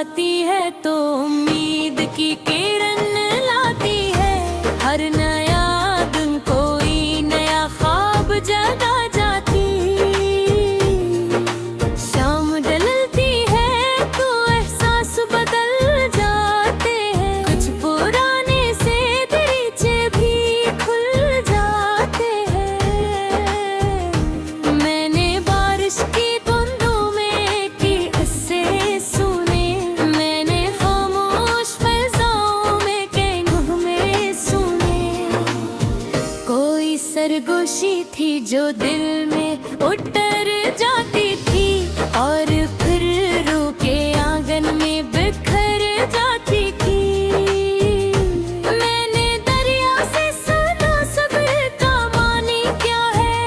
आती है तो उम्मीद की किरण लाती है। हर नया दिन कोई नया ख्वाब जगा जाती। शाम ढलती है तो एहसास बदल जाते हैं। कुछ पुराने से दरीचे भी खुल जाते हैं। मैंने बारिश की बूंदों में की किस्से सुने। मैंने खामोश फज़ाओं में कई नगमे सुने। कोई सरगोशी थी जो दिल में उतर जाती थी और फिर रूह के आंगन में बिखर जाती थी। मैंने दरिया से सुना सब्र का मानी क्या है।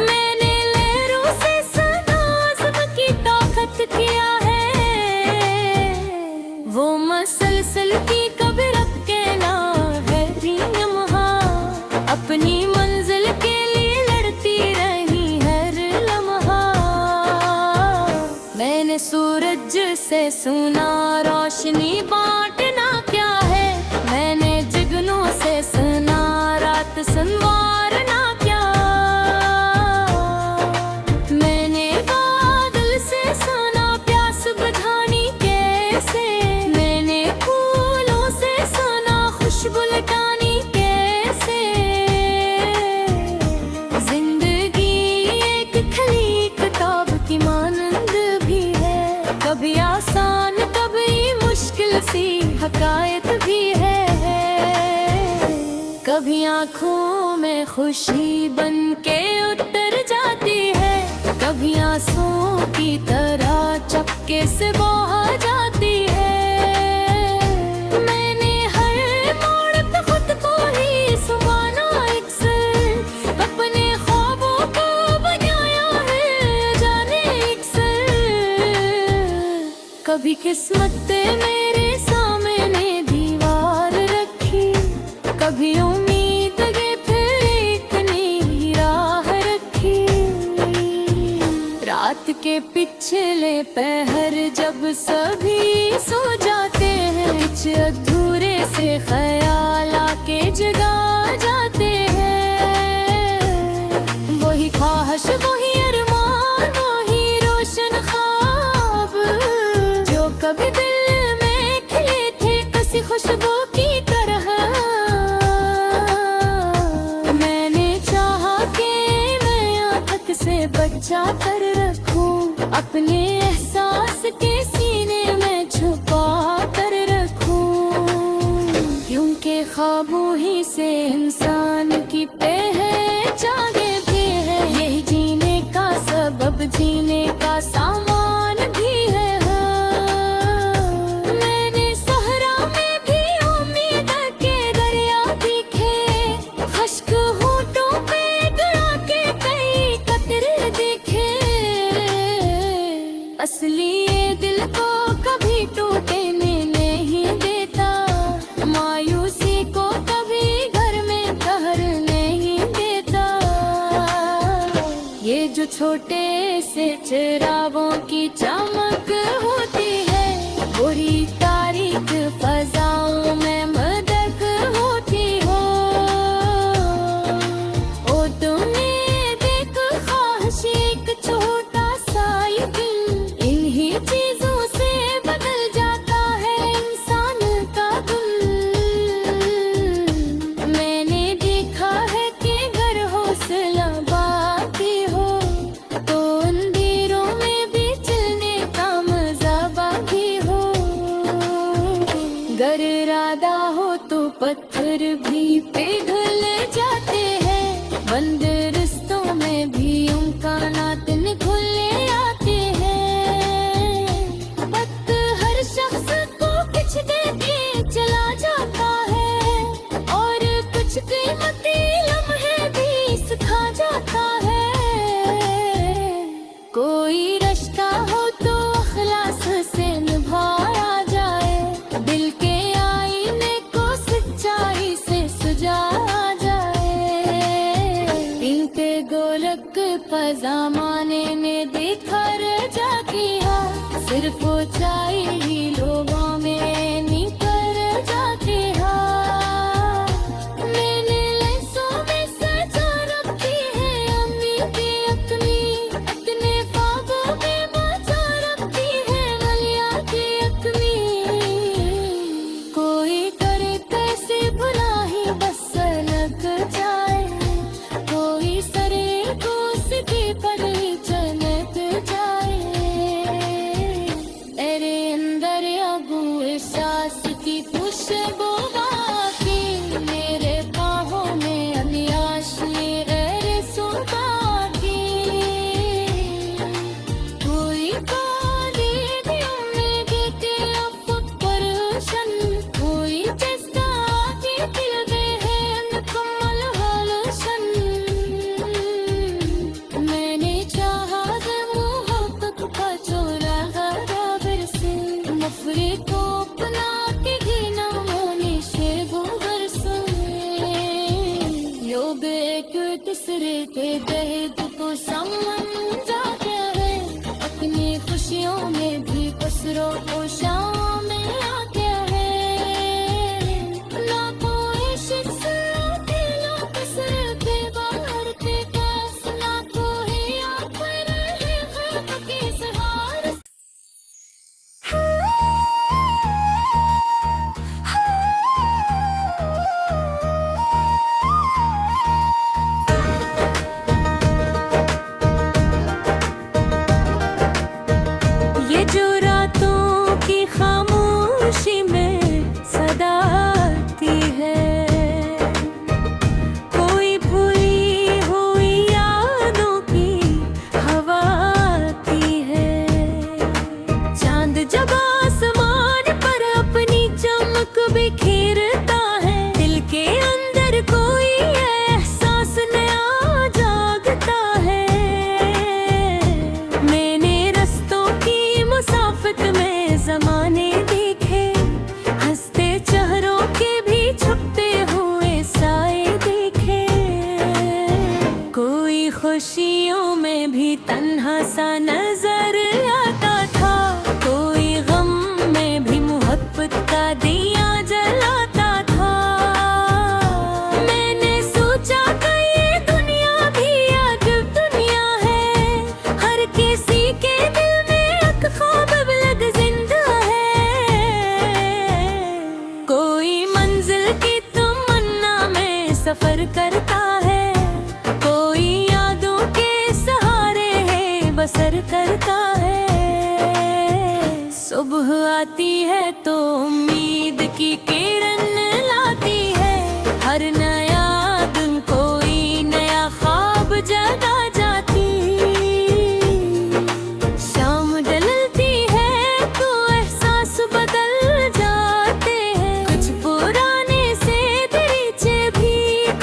मैंने लहरों से सुना अज़्म की ताकत क्या है। वो मसलसल की कभी रब के ना गहरी लम्हा अपनी मंजिल के लिए लड़ती रही हर लम्हा। मैंने सूरज से सुना रोशनी बांटना क्या है। मैंने जुगनू से सुना रात संवारना क्या। मैंने बादल से सुना प्यास बुझानी कैसे। मैंने फूलों से सुना खुशबू लुटानी कैसे। जिंदगी एक खली किताब की मानंद भी है। कभी आसान कभी मुश्किल सी हकायत भी है। कभी आँखों में खुशी बन के उतर जाती है। कभी आंसुओं की तरह चपके से बहा जाती है। मैंने हर मोड़ पे खुद को ही सुभाना एक सर। अपने ख्वाबों को बनाया है जाने एक सर। कभी किस्मत मेरे सामने दीवार रखी। कभी उम्मीद के फिर एक नई राह रखी। रात के पिछले पहर जब सभी सो जाते हैं। कुछ अधूरे से ख्याल आके जगा जाते हैं। वही ख्वाहिश वही अरमान वही रोशन ख्वाब जो कभी दिल में खिले थे किसी खुशबू की तरह। मैंने चाहा कि मैं आफत से बचा कर रखूं। अपने एहसास के सीने में छुपा कर रखूं। क्योंकि ख्वाबों ही से इंसान की पहचाने भी है। यही जीने का सबब जीने का सामान भी है। मैंने सहरा में भी उम्मीद के दरिया दिखे। खश्क होठों पे गिरा के कई कतरे देखे। असली ये दिल को कभी टूटने नहीं देता। मायूसी को कभी घर में कहर नहीं देता। ये जो छोटे से चिरागों की चमक होती है। बुरी तारीख फजाओं में मदक होती हो। ओ तुमने देख ख्वाहिश एक छोटा सा ये दिल। इन्हीं चीजों से बदल जाता है इंसान का दिल। मैंने देखा है कि अगर हौसला बाकी हो तो अंधेरों में भी चलने का मजा बाकी हो। गर इरादा हो तो पत्थर भी पिघल जाते हैं। बंद रिश्तों में भी इम्कानात खुल आते हैं। वक्त हर शख्स को कुछ दे के चला जाता है और कुछ कीमती लम्हे भी सिखा जाता है। कोई रिश्ता हो तो अखलास से निभाया जाए। दिल के आईने को सच्चाई से सुझाया जाए। इनके गोलक फज़ामाने ने देखा रजा किया। सिर्फ ऊंचाई ही लो बेदर्द को समझा क्या है, अपनी खुशियों में भी खुसरो को शामिल आ गया है। ना कोई शख्स आते, ना कसरत बाहर के पास, ना कोई आप रहे खल्क के सहारे। ये जो रातों की खामोशी में सदा आती है, कोई भूली हुई यादों की हवा आती है। चांद जब आसमान पर अपनी चमक बिखेरता है, दिल के अंदर कोई एहसास नया जागता है। मैंने रस्तों की मुसाफत में ज़माने देखे, हंसते चेहरों के भी छुपते हुए साए देखे। कोई खुशियों में भी तन्हा सा नजर आता था, कोई गम में भी मोहब्बत का दिया जलाता था। मैंने सोचा कि ये दुनिया भी अजब दुनिया है, हर किसी के दिल में एक ख्वाब अलग जिंदा है। कोई मंजिल की तमन्ना में सफर करता है, कोई यादों के सहारे है बसर करता है। सुबह आती है तो उम्मीद की किरण लाती है, हर नया दिन कोई नया ख्वाब जगा जाती। शाम ढलती है तो एहसास बदल जाते हैं, कुछ पुराने से दरीचे भी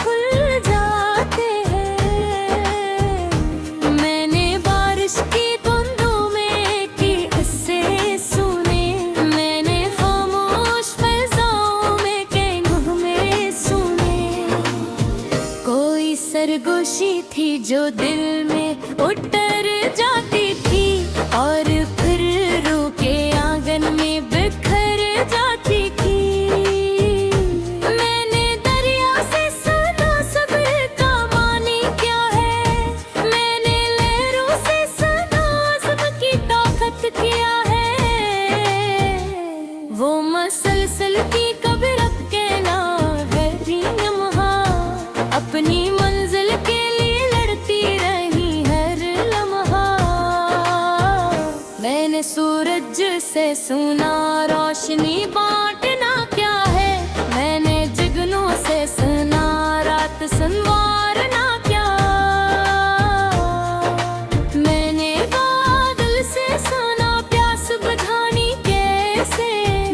खुल जाते हैं। मैंने बारिश की बूंदों में की किस्से सुने, मैंने खामोश फ़िज़ाओं में के नगमे सुने। कोई सरगोशी थी जो दिल में उतर जाती थी, और फिर रूह के आंगन में बिखर जाती थी। मैंने दरिया से सुना सब्र का मानी क्या है, मैंने लहरों से सुना अज़्म की ताकत क्या है। वो मसलसल की कभी रब के ना गहरी लम्हा, अपनी मंजिल के लिए लड़ती रही हर लम्हा। मैंने सूरज से सुना रोशनी बांटना क्या है, मैंने जुगनू से सुना रात संवारना क्या। मैंने बादल से सुना प्यास बुझानी कैसे,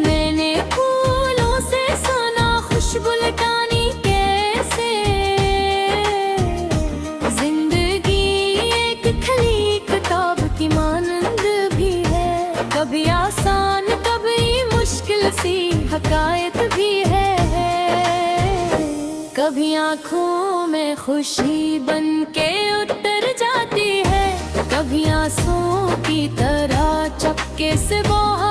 मैंने फूलों से सुना खुशबू लुटानी कैसे। जिंदगी एक खली किताब की मानंद भी है, कभी आसान कभी मुश्किल सी हकायत भी है। कभी आँखों में खुशी बन के उतर जाती है, कभी आंसुओं की तरह चपके से बहा